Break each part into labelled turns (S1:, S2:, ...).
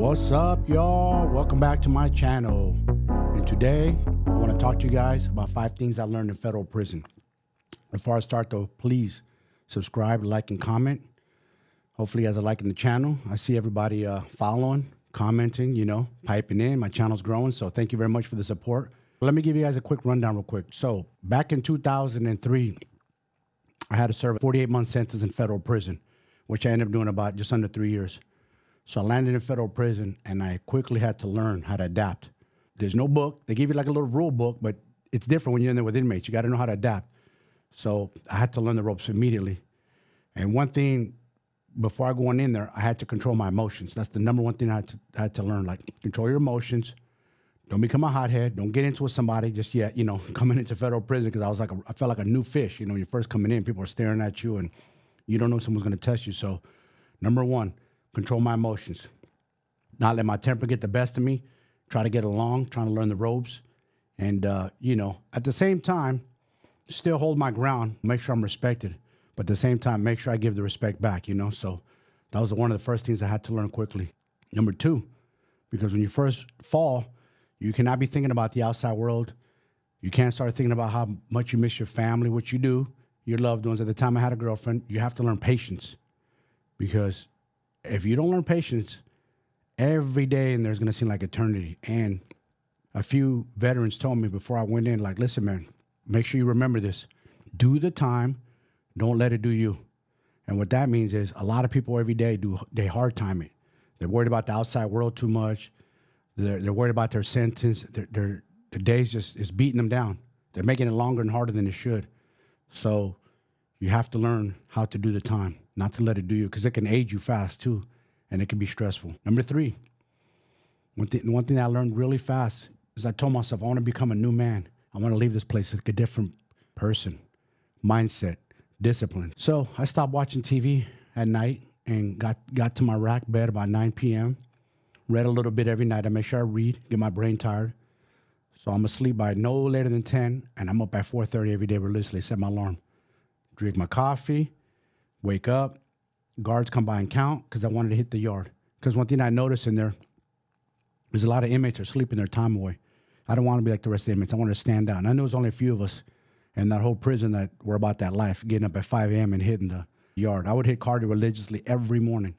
S1: What's up, y'all? Welcome back to my channel. And today, I want to talk to you guys about 5 things I learned in federal prison. Before I start, though, please subscribe, like, and comment. Hopefully, you guys are liking the channel. I see everybody following, commenting, piping in. My channel's growing, so thank you very much for the support. Let me give you guys a quick rundown real quick. So, back in 2003, I had to serve a 48-month sentence in federal prison, which I ended up doing about just under 3 years. So I landed in federal prison, and I quickly had to learn how to adapt. There's no book. They give you like a little rule book, but it's different when you're in there with inmates. You got to know how to adapt. So I had to learn the ropes immediately. And one thing, before I go in there, I had to control my emotions. That's the number one thing I had to learn. Like, control your emotions. Don't become a hothead. Don't get into it with somebody just yet, coming into federal prison, because I felt like a new fish. You're first coming in, people are staring at you, and you don't know someone's going to test you. So number one, control my emotions. Not let my temper get the best of me. Try to get along, trying to learn the ropes. And, at the same time, still hold my ground, make sure I'm respected. But at the same time, make sure I give the respect back, So that was one of the first things I had to learn quickly. Number 2, because when you first fall, you cannot be thinking about the outside world. You can't start thinking about how much you miss your family, what you do, your loved ones. At the time I had a girlfriend, you have to learn patience. Because if you don't learn patience, every day in there is going to seem like eternity. And a few veterans told me before I went in, like, listen, man, make sure you remember this. Do the time. Don't let it do you. And what that means is a lot of people every day they hard time it. They're worried about the outside world too much. They're worried about their sentence. The days just is beating them down. They're making it longer and harder than it should. So you have to learn how to do the time, not to let it do you, because it can age you fast too, and it can be stressful. Number 3, one thing that I learned really fast is I told myself I want to become a new man. I want to leave this place like a different person, mindset, discipline. So I stopped watching TV at night and got to my rack bed about 9 p.m., read a little bit every night. I make sure I read, get my brain tired. So I'm asleep by no later than 10, and I'm up at 4:30 every day religiously, set my alarm. Drink my coffee, wake up, guards come by and count, because I wanted to hit the yard. Because one thing I noticed in there is a lot of inmates are sleeping their time away. I don't want to be like the rest of the inmates. I wanted to stand out. And I know there's only a few of us in that whole prison that were about that life, getting up at 5 a.m. and hitting the yard. I would hit cardio religiously every morning.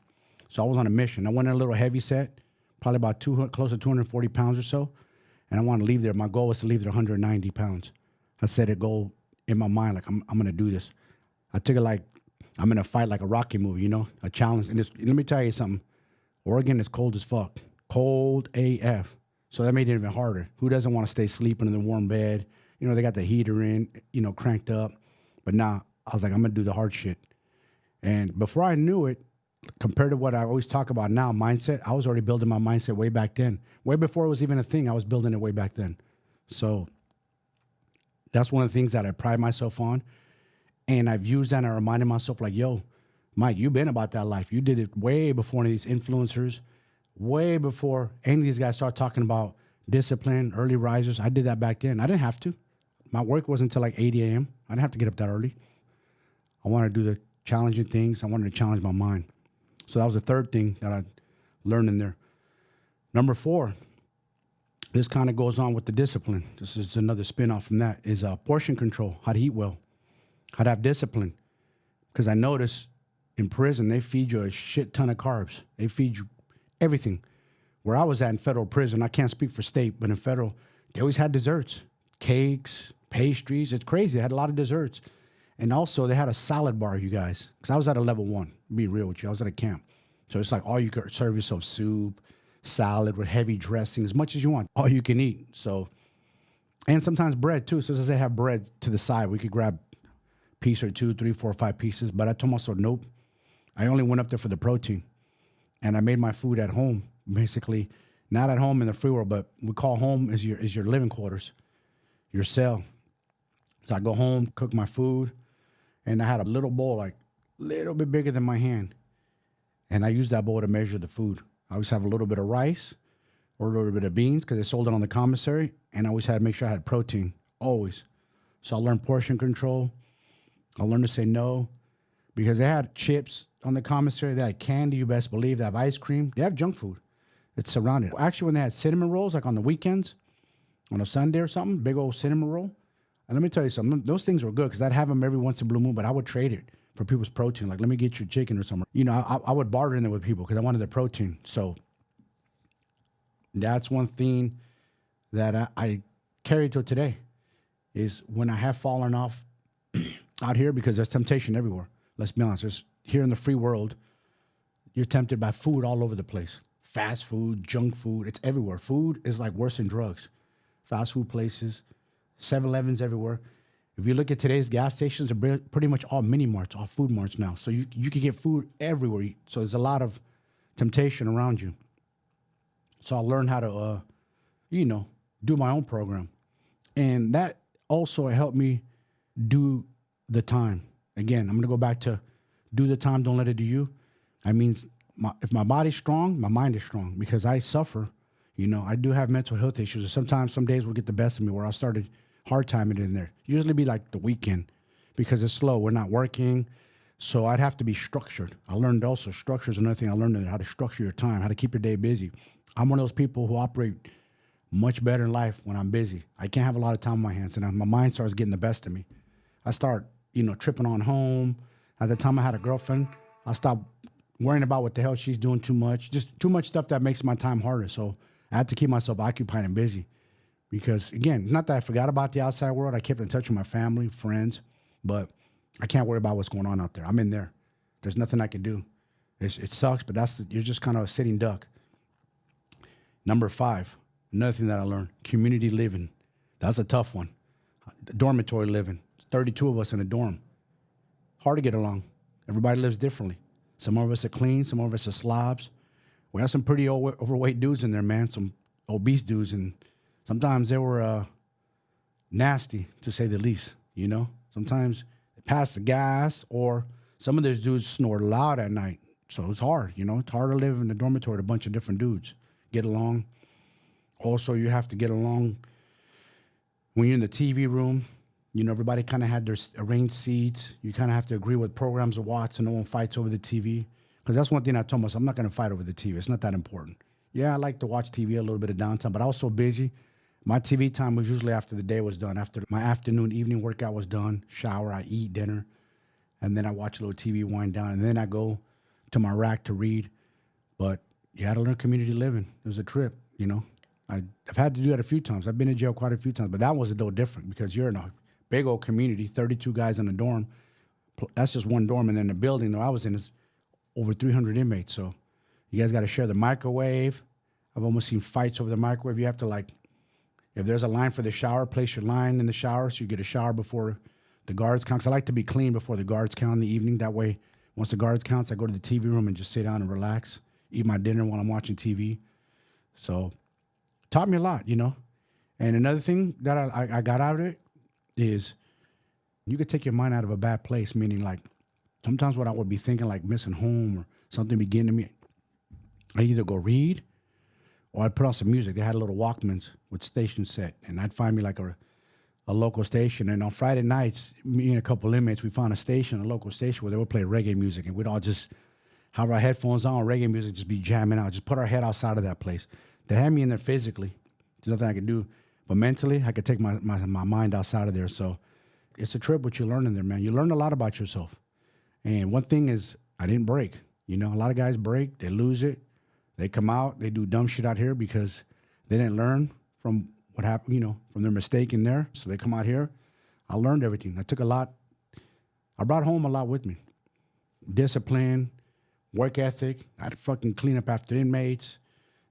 S1: So I was on a mission. I went in a little heavy set, probably about close to 240 pounds or so. And I wanted to leave there. My goal was to leave there 190 pounds. I set a goal in my mind, like, I'm going to do this. I took it like I'm in a fight, like a Rocky movie, a challenge. And let me tell you something. Oregon is cold as fuck. Cold AF. So that made it even harder. Who doesn't want to stay sleeping in the warm bed? They got the heater in, cranked up. But now I was like, I'm going to do the hard shit. And before I knew it, compared to what I always talk about now, mindset, I was already building my mindset way back then. Way before it was even a thing, I was building it way back then. So that's one of the things that I pride myself on. And I've used that, and I reminded myself, like, yo, Mike, you've been about that life. You did it way before any of these influencers, way before any of these guys start talking about discipline, early risers. I did that back then. I didn't have to. My work wasn't until like 8 a.m. I didn't have to get up that early. I wanted to do the challenging things. I wanted to challenge my mind. So that was the third thing that I learned in there. Number 4, this kind of goes on with the discipline. This is another spin-off from that, is portion control, how to eat well, how to have discipline. Because I noticed in prison, they feed you a shit ton of carbs. They feed you everything. Where I was at in federal prison, I can't speak for state, but in federal, they always had desserts, cakes, pastries. It's crazy. They had a lot of desserts. And also, they had a salad bar, you guys. Because I was at a level 1, be real with you. I was at a camp. So it's like all you could serve yourself soup, salad with heavy dressing, as much as you want. All you can eat. So, and sometimes bread, too. So as they have bread to the side, we could grab piece or 2, 3, 4, 5 pieces. But I told myself, nope. I only went up there for the protein. And I made my food at home, basically. Not at home in the free world, but we call home is your living quarters, your cell. So I go home, cook my food, and I had a little bowl, like a little bit bigger than my hand. And I used that bowl to measure the food. I always have a little bit of rice or a little bit of beans because they sold it on the commissary. And I always had to make sure I had protein, always. So I learned portion control. I learned to say no because they had chips on the commissary. They had candy, you best believe. They have ice cream. They have junk food. It's surrounded. Actually, when they had cinnamon rolls, like on the weekends, on a Sunday or something, big old cinnamon roll. And let me tell you something. Those things were good because I'd have them every once in a blue moon, but I would trade it for people's protein. Like, let me get your chicken or something. You know, I would barter in there with people because I wanted their protein. So that's one thing that I carry till today is when I have fallen off out here, because there's temptation everywhere. Let's be honest. There's, here in the free world, you're tempted by food all over the place. Fast food, junk food, it's everywhere. Food is like worse than drugs. Fast food places, 7-Elevens everywhere. If you look at today's gas stations, they're pretty much all mini marts, all food marts now. So you can get food everywhere. So there's a lot of temptation around you. So I learned how to, do my own program. And that also helped me do the time. Again, I'm going to go back to do the time, don't let it do you. I mean, if my body's strong, my mind is strong because I suffer. You know, I do have mental health issues. Sometimes, some days will get the best of me where I started hard timing it in there. Usually be like the weekend because it's slow. We're not working. So I'd have to be structured. I learned also structure is another thing I learned, how to structure your time, how to keep your day busy. I'm one of those people who operate much better in life when I'm busy. I can't have a lot of time on my hands, and my mind starts getting the best of me. I start, tripping on home. At the time I had a girlfriend, I stopped worrying about what the hell she's doing too much. Just too much stuff that makes my time harder. So I had to keep myself occupied and busy. Because, again, it's not that I forgot about the outside world. I kept in touch with my family, friends, but I can't worry about what's going on out there. I'm in there. There's nothing I can do. It sucks, but you're just kind of a sitting duck. Number 5, another thing that I learned, community living. That's a tough one. Dormitory living. 32 of us in a dorm. Hard to get along. Everybody lives differently. Some of us are clean. Some of us are slobs. We have some pretty overweight dudes in there, man. Some obese dudes. And sometimes they were nasty, to say the least, Sometimes they pass the gas, or some of those dudes snore loud at night. So it's hard, It's hard to live in a dormitory with a bunch of different dudes. Get along. Also, you have to get along when you're in the TV room. Everybody kind of had their arranged seats. You kind of have to agree what programs to watch so no one fights over the TV. Because that's one thing I told myself, I'm not going to fight over the TV. It's not that important. Yeah, I like to watch TV a little bit of downtime, but I was so busy. My TV time was usually after the day was done, after my afternoon, evening workout was done, shower, I eat dinner, and then I watch a little TV, wind down, and then I go to my rack to read. But you had to learn community living. It was a trip, I've had to do that a few times. I've been in jail quite a few times, but that was a little different because you're in a big old community, 32 guys in a dorm. That's just one dorm, and then the building that I was in is over 300 inmates. So you guys got to share the microwave. I've almost seen fights over the microwave. You have to, if there's a line for the shower, place your line in the shower so you get a shower before the guards count. 'Cause I like to be clean before the guards count in the evening. That way, once the guards counts, I go to the TV room and just sit down and relax, eat my dinner while I'm watching TV. So taught me a lot, And another thing that I got out of it is you could take your mind out of a bad place, meaning sometimes what I would be thinking, missing home or something be getting to me, I'd either go read or I'd put on some music. They had little Walkmans with station set, and I'd find me a local station. And on Friday nights, me and a couple inmates, we found a local station where they would play reggae music, and we'd all just have our headphones on, reggae music, just be jamming out, just put our head outside of that place. They had me in there physically. There's nothing I could do. But mentally, I could take my mind outside of there. So it's a trip what you learn in there, man. You learn a lot about yourself. And one thing is, I didn't break. A lot of guys break. They lose it. They come out. They do dumb shit out here because they didn't learn from what happened, from their mistake in there. So they come out here. I learned everything. I took a lot. I brought home a lot with me. Discipline, work ethic. I had to fucking clean up after inmates.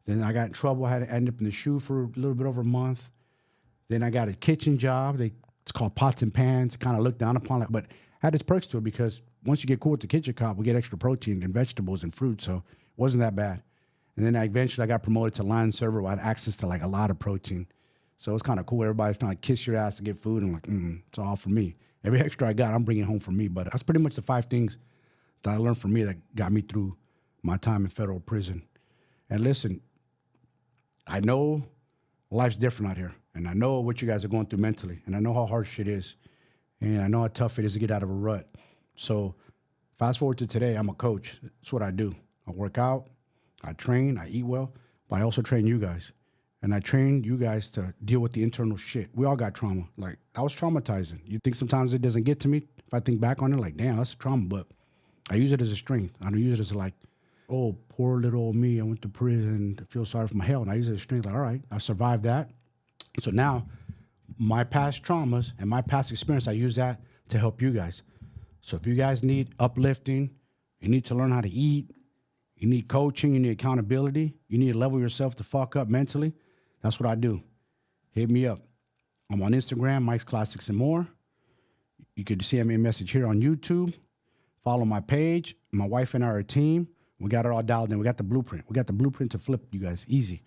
S1: Then I got in trouble. I had to end up in the SHU for a little bit over a month. Then I got a kitchen job. It's called Pots and Pans. Kind of looked down upon it, but had its perks to it because once you get cool with the kitchen cop, we get extra protein and vegetables and fruit, so it wasn't that bad. And then eventually I got promoted to line server where I had access to a lot of protein. So it was kind of cool. Everybody's trying to kiss your ass to get food. I'm like, it's all for me. Every extra I got, I'm bringing home for me. But that's pretty much the 5 things that I learned from me that got me through my time in federal prison. And listen, I know life's different out here. And I know what you guys are going through mentally. And I know how hard shit is. And I know how tough it is to get out of a rut. So fast forward to today, I'm a coach. That's what I do. I work out, I train, I eat well. but I also train you guys. And I train you guys to deal with the internal shit. We all got trauma. Like, that was traumatizing. You think sometimes it doesn't get to me? If I think back on it, like, damn, that's trauma. But I use it as a strength. I don't use it as like, oh, poor little old me. I went to prison to feel sorry for my hell. And I use it as a strength. Like, all right, I've survived that. So now my past traumas and my past experience, I use that to help you guys. So if you guys need uplifting, you need to learn how to eat, you need coaching, you need accountability, you need to level yourself to fuck up mentally, that's what I do. Hit me up. I'm on Instagram, Mike's Classics and More. You could send me a message here on YouTube. Follow my page. My wife and I are a team. We got it all dialed in. We got the blueprint. We got the blueprint to flip you guys. Easy.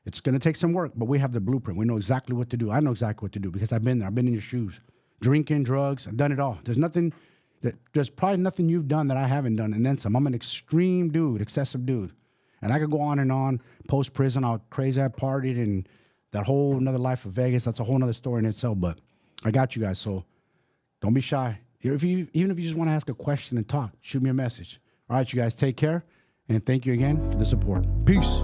S1: It's going to take some work, but we have the blueprint. We know exactly what to do. I know exactly what to do because I've been there. I've been in your shoes. Drinking, drugs, I've done it all. There's probably nothing you've done that I haven't done, and then some. I'm an extreme dude, excessive dude. And I could go on, post-prison, how crazy I partied, and that whole another life of Vegas, that's a whole nother story in itself, but I got you guys, so don't be shy. Even if you just want to ask a question and talk, shoot me a message. All right, you guys, take care, and thank you again for the support. Peace.